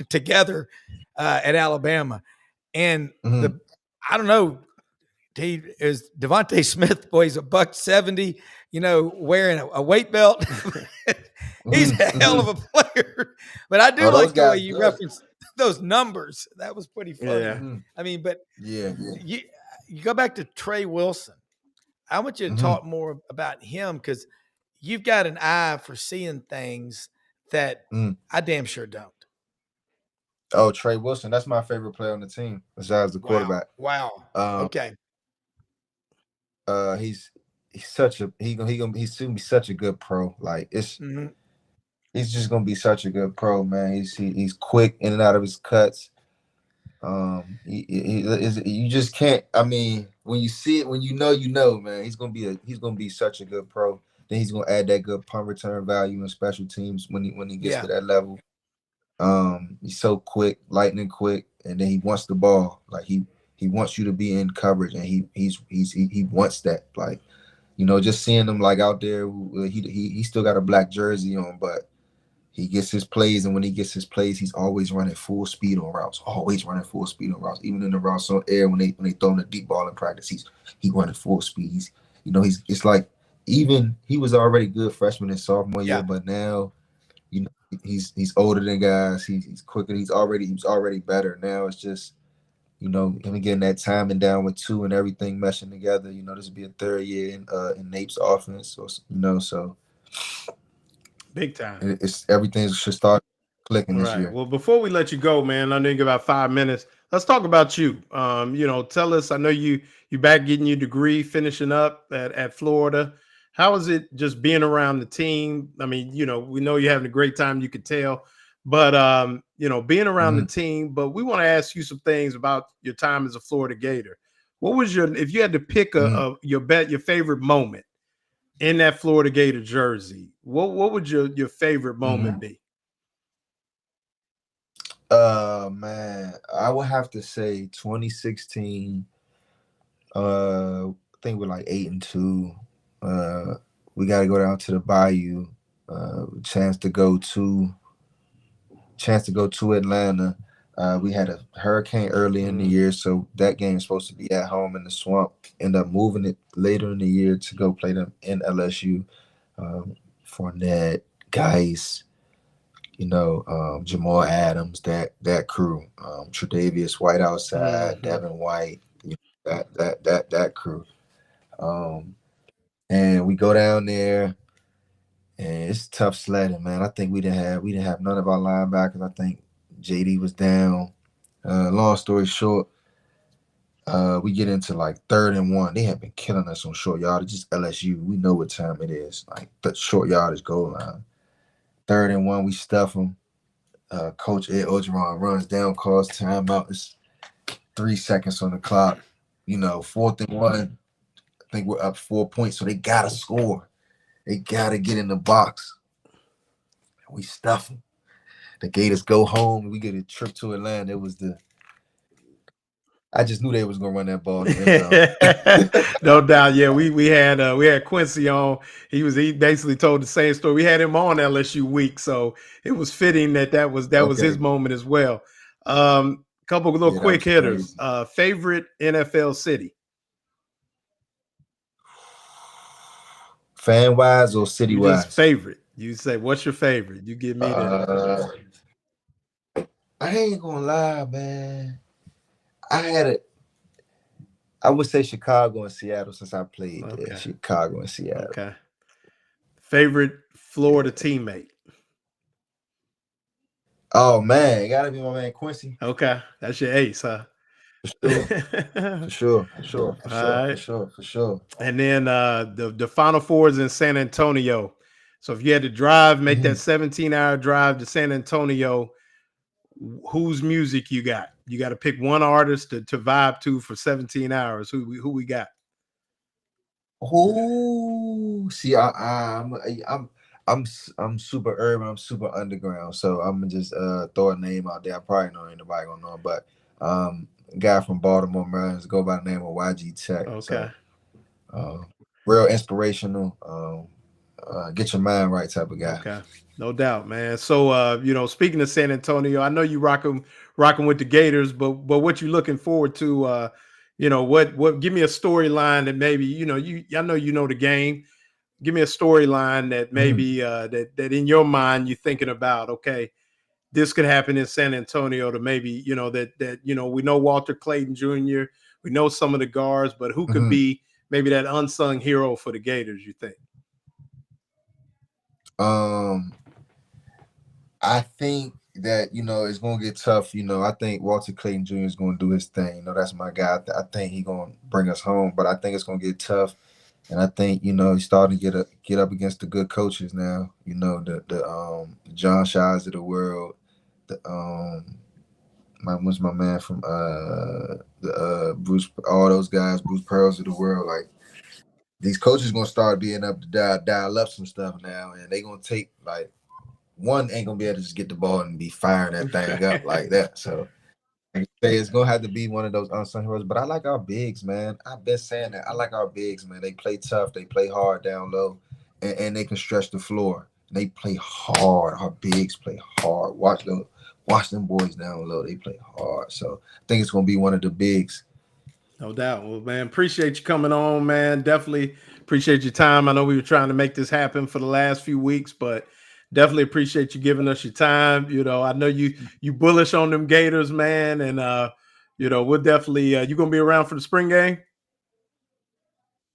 together at Alabama. And I don't know, he is Devontae Smith, boy, he's $170, wearing a weight belt. He's a hell of a player. But I do like the way you referenced those numbers. That was pretty funny. Yeah. I mean, but yeah. You go back to Trey Wilson. I want you to talk more about him, because you've got an eye for seeing things that I damn sure don't. Oh, Trey Wilson, that's my favorite player on the team besides the quarterback. Wow. Okay. He's such a he's gonna be such a good pro. Like he's just gonna be such a good pro, man. He's quick in and out of his cuts. You just can't. I mean, when you see it, when you know, man, he's gonna be such a good pro. Then he's gonna add that good punt return value and special teams when he gets to that level. He's so quick, lightning quick, and then he wants the ball. Like he wants you to be in coverage, and he wants that. Like, just seeing him like out there, he still got a black jersey on, but he gets his plays, and when he gets his plays, he's always running full speed on routes. Even in the routes on air, when they throw the deep ball in practice, he running full speed. It's like, even he was already good freshman and sophomore year, but now, he's older than guys. He's quicker. He's already better. Now it's just, him getting that timing down with two and everything meshing together. This will be a third year in Nape's offense. So big time. Everything should start clicking this year. Well, before we let you go, man, I know you got about 5 minutes. Let's talk about you. Tell us. I know you back getting your degree, finishing up at Florida. How is it just being around the team? I mean, we know you're having a great time. You could tell, but being around the team. But we want to ask you some things about your time as a Florida Gator. What was if you had to pick your favorite moment in that Florida Gator jersey? What would your favorite moment be? Man, I would have to say 2016. I think we're like 8-2. We got to go down to the Bayou. Chance to go to Atlanta. We had a hurricane early in the year, so that game is supposed to be at home in the Swamp. End up moving it later in the year to go play them in LSU. Fournette, Geis, Jamal Adams, that crew, Tre'Davious White outside, Devin White, that crew. And we go down there, and it's tough sledding, man. I think we didn't have none of our linebackers. I think JD was down. Long story short, we get into like 3rd and 1. They have been killing us on short yardage. Just LSU. We know what time it is. Like the short yardage goal line. 3rd and 1, we stuff them. Coach Ed Ogeron runs down, calls timeout. It's 3 seconds on the clock. 4th and 1. I think we're up 4 points, so they gotta score. They gotta get in the box. We stuff them. The Gators go home. We get a trip to Atlanta. I just knew they was gonna run that ball. No doubt. Yeah, we had Quincy on. He basically told the same story. We had him on LSU week, so it was fitting that was his moment as well. Couple of little quick hitters. Favorite NFL city? Fan wise or city wise? Favorite. You say, what's your favorite? You give me that. I ain't gonna lie, man. I would say Chicago and Seattle since I played there. Chicago and Seattle. Okay. Favorite Florida teammate? Oh man, it gotta be my man Quincy. Okay, that's your ace, huh? For sure. And then the Final Four is in San Antonio. So if you had to make that 17-hour drive to San Antonio, whose music you got? You got to pick one artist to vibe to for 17 hours. Who we got? Oh, see, I'm I'm super urban. I'm super underground. So I'm gonna just throw a name out there. I probably know anybody gonna know, but guy from Baltimore, Maryland, go by the name of YG Tech. Okay. So real inspirational. Get your mind right type of guy. Okay. No doubt, man. So speaking of San Antonio, I know you rocking with the Gators, but what you looking forward to? What give me a storyline that maybe I know you know the game. Give me a storyline that maybe that in your mind you're thinking about, okay, this could happen in San Antonio to maybe, that we know Walter Clayton Jr., we know some of the guards, but who could be maybe that unsung hero for the Gators, you think? I think that, it's going to get tough. I think Walter Clayton Jr. is going to do his thing. That's my guy. I think he's going to bring us home, but I think it's going to get tough. And I think, he's starting to get up against the good coaches now, the John Shies of the world, what's my man from Bruce, all those guys, Bruce Pearls of the world. Like, these coaches going to start being up to dial up some stuff now, and they going to take, like, one ain't gonna be able to just get the ball and be firing that thing up like that. So it's gonna have to be one of those unsung heroes. But I like our bigs, man. I've been saying that. I like our bigs, man. They play tough, they play hard down low, and they can stretch the floor. They play hard. Our bigs play hard. Watch them boys down low. They play hard. So I think it's gonna be one of the bigs. No doubt. Well, man, appreciate you coming on, man. Definitely appreciate your time. I know we were trying to make this happen for the last few weeks, but definitely appreciate you giving us your time. I know you bullish on them Gators, man, and we'll definitely you gonna be around for the spring game?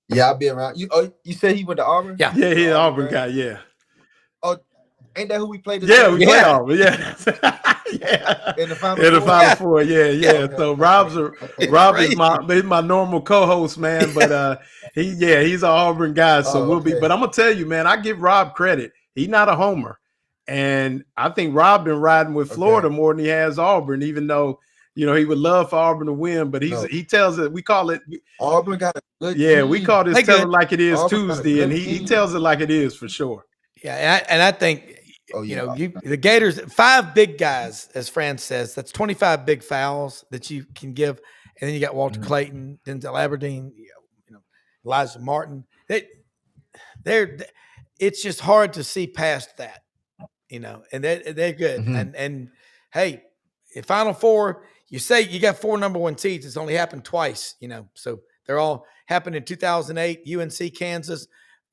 Yeah, I'll be around. You said he went to Auburn? Yeah, he's an Auburn guy. Yeah. Oh, ain't that who we played? Yeah, we play Auburn. Yeah. Yeah. In the Final Four. Yeah. Okay. So Rob is my normal co-host, man. But he's an Auburn guy. So we'll be. But I'm gonna tell you, man, I give Rob credit. He's not a homer, and I think Rob been riding with Florida more than he has Auburn. Even though he would love for Auburn to win, but he tells it. We call it Auburn got a good team. We call this telling like it is Auburn Tuesday, and he tells it like it is for sure. Yeah, and I think. The Gators, 5 big guys, as Fran says, that's 25 big fouls that you can give. And then you got Walter Clayton, Denzel Aberdeen, Elijah Martin. It's just hard to see past that, and they're good. And hey, in Final Four, you say you got 4 number 1 seeds. It's only happened twice, so they're all happened in 2008, UNC, Kansas,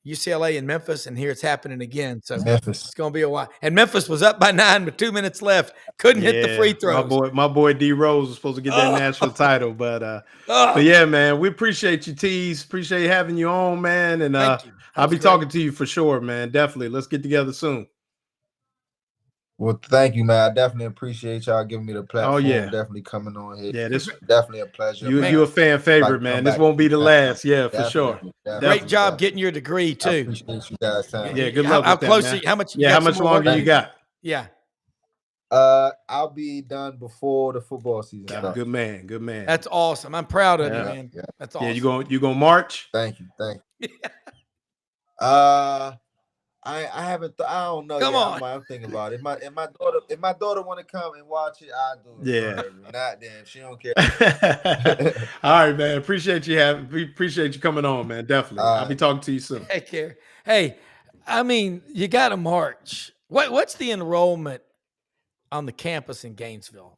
UCLA and Memphis, and here it's happening again. So Memphis. It's going to be a while. And Memphis was up by 9 with 2 minutes left. Couldn't hit the free throws. My boy D Rose was supposed to get that national title, but yeah, man, we appreciate you, Teez. Appreciate having you on, man. And I'll be talking to you for sure, man. Definitely. Let's get together soon. Well, thank you, man. I definitely appreciate y'all giving me the platform. Oh, yeah. Definitely coming on here. Yeah, this definitely a pleasure. You a fan favorite, man. This won't be the last. Yeah, for sure. Great job getting your degree too. I appreciate you guys' time. Yeah, good luck. How close? How much? Yeah, how much longer you got? Yeah. I'll be done before the football season starts. Good man. Good man. That's awesome. I'm proud of you, man. Yeah. That's awesome. Yeah, you gonna march? Thank you. I haven't. I don't know. Come on. I'm thinking about it. If my daughter want to come and watch it, I'll do it. Yeah. Not then. If she don't care. All right, man. Appreciate you coming on, man. Definitely. I'll be talking to you soon. Take care. Hey, I mean, you got to march. What's the enrollment on the campus in Gainesville?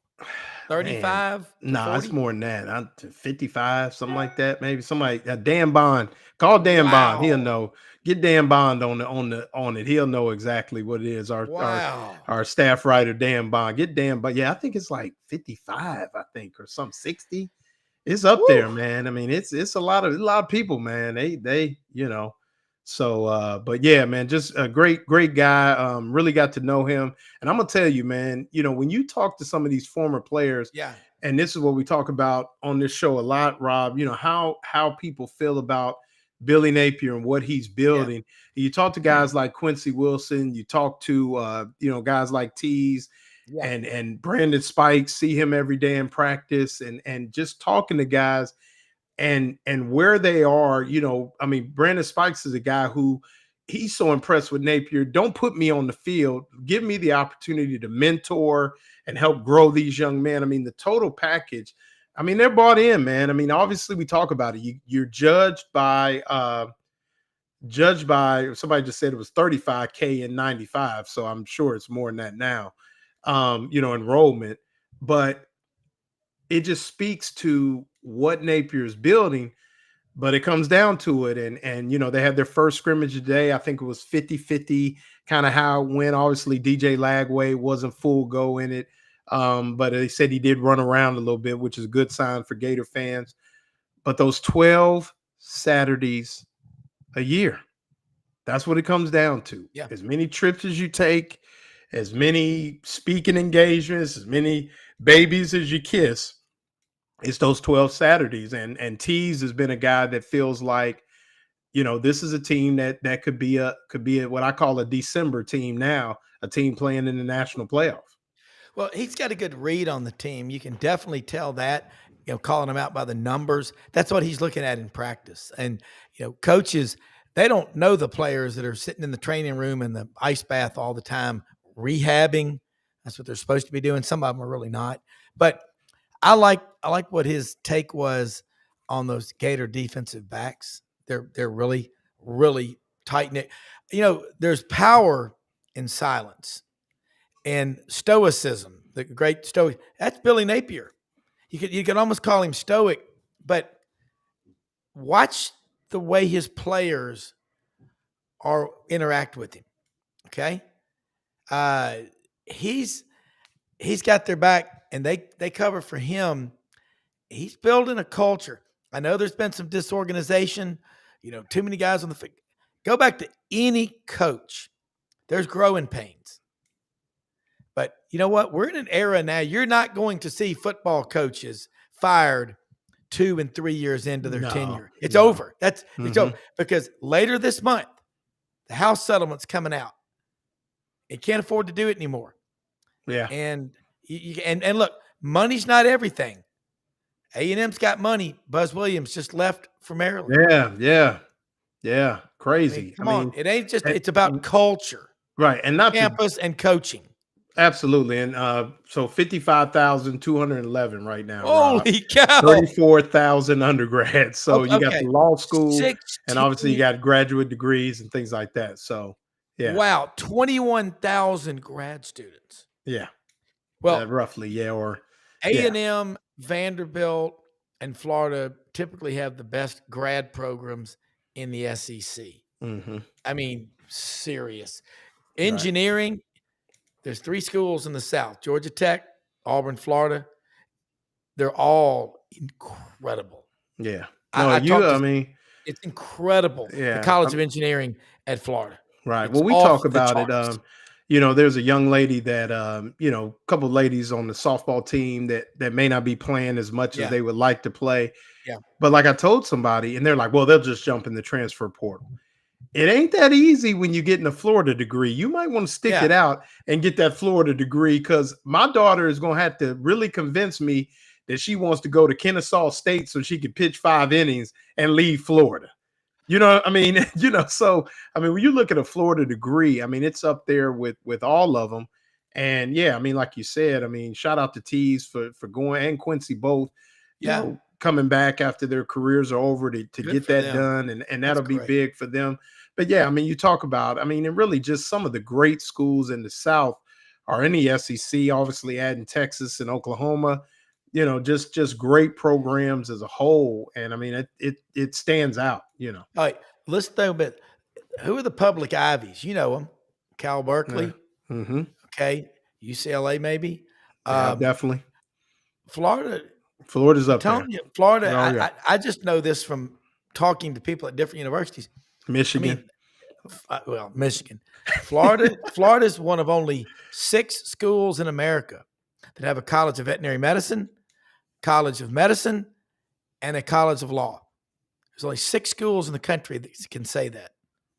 35? No, it's more than that. 55, something like that. Maybe somebody. Dan Bond. Call Dan Bond. He'll know. Get Dan Bond on it. He'll know exactly what it is. Our staff writer Dan Bond. Get Dan, but yeah, I think it's like 55. I think or some 60. It's up there, man. I mean, it's a lot of people, man. They So, but yeah, man, just a great guy. Really got to know him, and I'm gonna tell you, man. When you talk to some of these former players, and this is what we talk about on this show a lot, Rob. How people feel about Billy Napier and what he's building. You talk to guys like Quincy Wilson. You talk to guys like Teez and Brandon Spikes. See him every day in practice, and just talking to guys. And where they are, I mean, Brandon Spikes is a guy who, he's so impressed with Napier. Don't put me on the field. Give me the opportunity to mentor and help grow these young men. I mean, the total package. I mean, they're bought in, man. I mean, obviously, we talk about it. You're judged by somebody just said it was 35K in 95. So I'm sure it's more than that now, enrollment. But it just speaks to what Napier is building. But it comes down to it. And they had their first scrimmage today. I think it was 50-50, kind of how it went. Obviously, DJ Lagway wasn't full go in it. But they said he did run around a little bit, which is a good sign for Gator fans. But those 12 Saturdays a year, that's what it comes down to. Yeah. As many trips as you take, as many speaking engagements, as many babies as you kiss, it's those 12 Saturdays. And Teez has been a guy that feels like, this is a team that could be what I call a December team now, a team playing in the national playoff. Well, he's got a good read on the team. You can definitely tell that, calling them out by the numbers. That's what he's looking at in practice. And, coaches, they don't know the players that are sitting in the training room in the ice bath all the time, rehabbing. That's what they're supposed to be doing. Some of them are really not. But I like what his take was on those Gator defensive backs. They're really, really tight knit. There's power in silence and stoicism. The great stoic. That's Billy Napier. You could almost call him stoic, but watch the way his players interact with him. Okay, he's got their back, and they cover for him. He's building a culture. I know there's been some disorganization, too many guys on the field. Go back to any coach. There's growing pains. But you know what? We're in an era now. You're not going to see football coaches fired 2 and 3 years into their tenure. It's over. It's over. Because later this month, the House settlement's coming out. They can't afford to do it anymore. Yeah. And and look, money's not everything. A&M's got money. Buzz Williams just left for Maryland. Yeah. Crazy. Come on. It ain't just, it's about culture. Right. And not campus and coaching. Absolutely. And so 55,211 right now. Holy cow. 34,000 undergrads. So you got the law school 16. And obviously you got graduate degrees and things like that. So, yeah. Wow. 21,000 grad students. Yeah. Well, roughly. Yeah. Or A&M, Vanderbilt, and Florida typically have the best grad programs in the SEC. Mm-hmm. I mean, serious. Engineering, there's 3 schools in the South, Georgia Tech, Auburn, Florida. They're all incredible. Yeah. It's incredible. Yeah. The College of Engineering at Florida. Right. It's well, we talk about charts. it. There's a young lady that, a couple of ladies on the softball team that may not be playing as much as they would like to play. Yeah. But like I told somebody, and they're like, well, they'll just jump in the transfer portal. It ain't that easy when you get in a Florida degree. You might want to stick it out and get that Florida degree, because my daughter is going to have to really convince me that she wants to go to Kennesaw State so she could pitch 5 innings and leave Florida. You know, I mean, so, I mean, when you look at a Florida degree, I mean, it's up there with all of them. And yeah, I mean, like you said, I mean, shout out to Teez for going, and Quincy both, you know, coming back after their careers are over to get that done. And that'll be big for them. But yeah, I mean, you talk about, I mean, and really just some of the great schools in the South are in the SEC, obviously adding Texas and Oklahoma, just great programs as a whole. And I mean, it stands out, All right, let's think about who are the public Ivies? You know them. Cal Berkeley. Yeah. Mm-hmm. Okay. UCLA maybe. Definitely. Florida's up there. Florida, I just know this from talking to people at different universities. Michigan. Michigan. Florida is one of only 6 schools in America that have a College of Veterinary Medicine, College of Medicine, and a College of Law. There's only 6 schools in the country that can say that.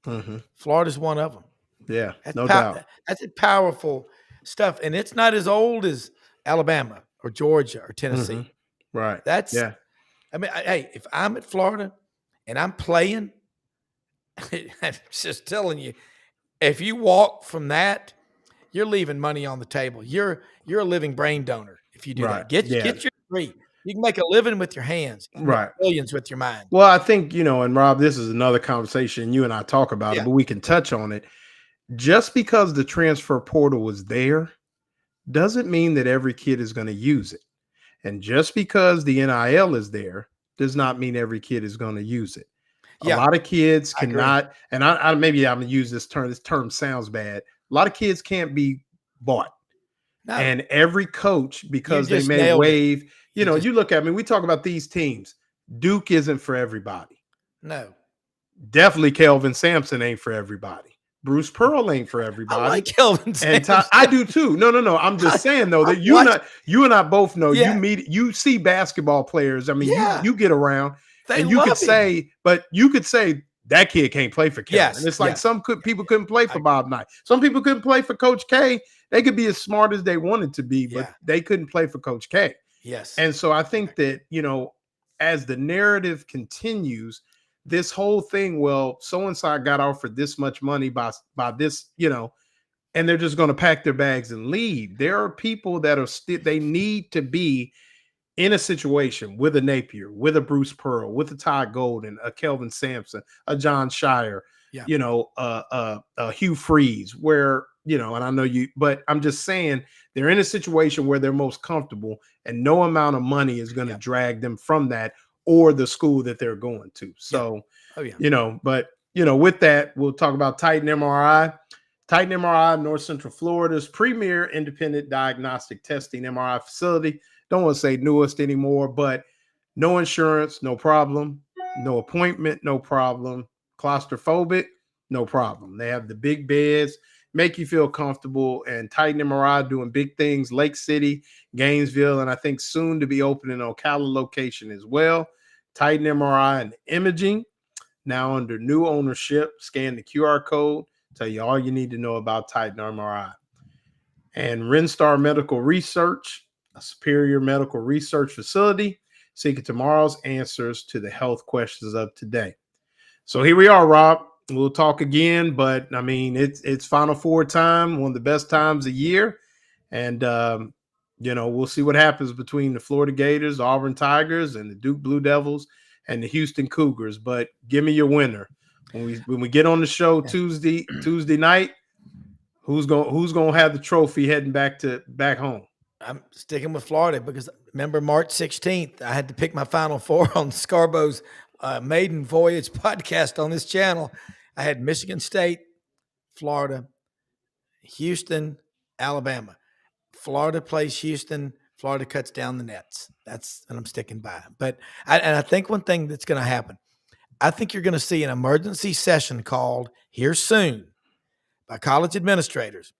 Mm-hmm. Florida's one of them. Yeah, no doubt. That's powerful stuff, and it's not as old as Alabama or Georgia or Tennessee. Mm-hmm. Right. I mean, hey, if I'm at Florida and I'm playing, I'm just telling you, if you walk from that, you're leaving money on the table. You're a living brain donor if you do Right. that. Get Yeah. your degree. You can make a living with your hands. You can make Right. millions with your mind. Well, I think, and Rob, this is another conversation. You and I talk about it, Yeah. but we can touch on it. Just because the transfer portal was there doesn't mean that every kid is going to use it. And just because the NIL is there does not mean every kid is going to use it. A Yeah, lot of kids I agree. cannot, and I maybe I'm going to use this term. This term sounds bad. A lot of kids can't be bought. No. And every coach, because they just may nailed it. waive, you look at me, we talk about these teams. Duke isn't for everybody. No. Definitely Kelvin Sampson ain't for everybody. Bruce Pearl ain't for everybody. I like Kelvin Sampson. I do too. No. I'm just saying though that you and I both know you see basketball players. I mean, you get around and you could say, that kid can't play for Kelvin. Yes, And it's like people couldn't play for Bob Knight. Some people couldn't play for Coach K. They could be as smart as they wanted to be, but they couldn't play for Coach K. Yes. And so I think that, as the narrative continues, this whole thing, well, so-and-so got offered this much money by this, and they're just going to pack their bags and leave. There are people that are they need to be in a situation with a Napier, with a Bruce Pearl, with a Todd Golden, a Kelvin Sampson, a John Shire, a Hugh Freeze, where, and I know but I'm just saying they're in a situation where they're most comfortable and no amount of money is going to drag them from that or the school that they're going to. So, with that, we'll talk about Titan MRI. Titan MRI, North Central Florida's premier independent diagnostic testing MRI facility. Don't want to say newest anymore, but no insurance, no problem. No appointment, no problem. Claustrophobic, no problem. They have the big beds, make you feel comfortable, and Titan MRI doing big things, Lake City, Gainesville, and I think soon to be opening Ocala location as well. Titan MRI and imaging, now under new ownership. Scan the QR code, tell you all you need to know about Titan MRI. And Renstar Medical Research, a superior medical research facility, seeking tomorrow's answers to the health questions of today. So here we are, Rob. We'll talk again, but I mean, it's Final Four time, one of the best times of year. And, we'll see what happens between the Florida Gators, Auburn Tigers, and the Duke Blue Devils and the Houston Cougars. But give me your winner. When we get on the show Tuesday night, who's gonna have the trophy heading back home? I'm sticking with Florida because remember March 16th, I had to pick my Final Four on Scarbo's Maiden Voyage podcast on this channel. I had Michigan State, Florida, Houston, Alabama. Florida plays Houston. Florida cuts down the nets. That's what I'm sticking by. But I think one thing that's going to happen, I think you're going to see an emergency session called here soon by college administrators,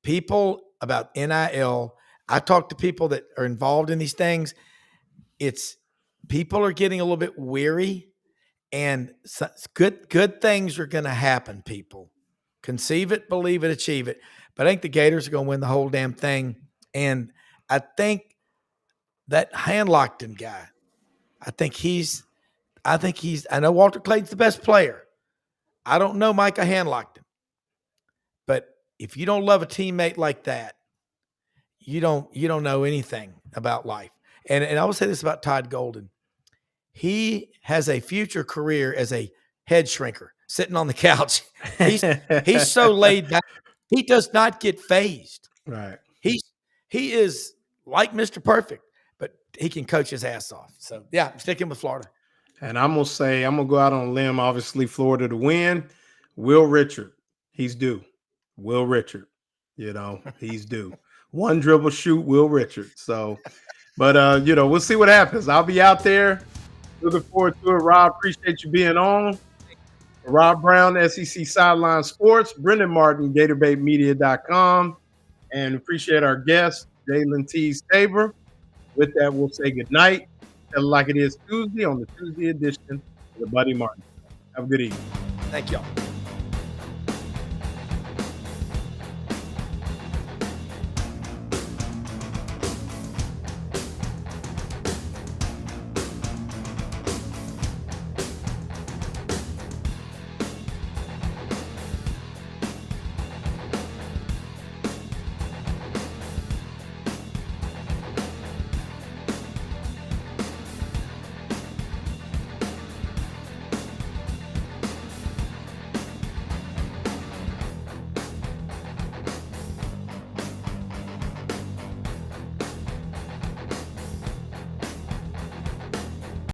people about NIL. I talk to people that are involved in these things. People are getting a little bit weary, and good things are going to happen, people. Conceive it, believe it, achieve it. But I think the Gators are going to win the whole damn thing. And I think that Hanlockton guy, I know Walter Clayton's the best player. I don't know Micah Hanlockton. But if you don't love a teammate like that, you don't know anything about life. And I will say this about Todd Golden. He has a future career as a head shrinker sitting on the couch. He's so laid back. He does not get phased. Right. He is like Mr. Perfect, but he can coach his ass off. So yeah, I'm sticking with Florida. And I'm gonna go out on a limb. Obviously, Florida to win. Will Richard, he's due. Will Richard, he's due. One dribble shoot, Will Richard. So, but we'll see what happens. I'll be out there. Looking forward to it. Rob, appreciate you being on. Rob Brown, SEC Sideline Sports, Brendan Martin, GatorBaitMedia.com, and appreciate our guest, Jalen Teez Tabor. With that, we'll say good night. Tell it like it is Tuesday on the Tuesday edition of the Buddy Martin. Have a good evening. Thank y'all.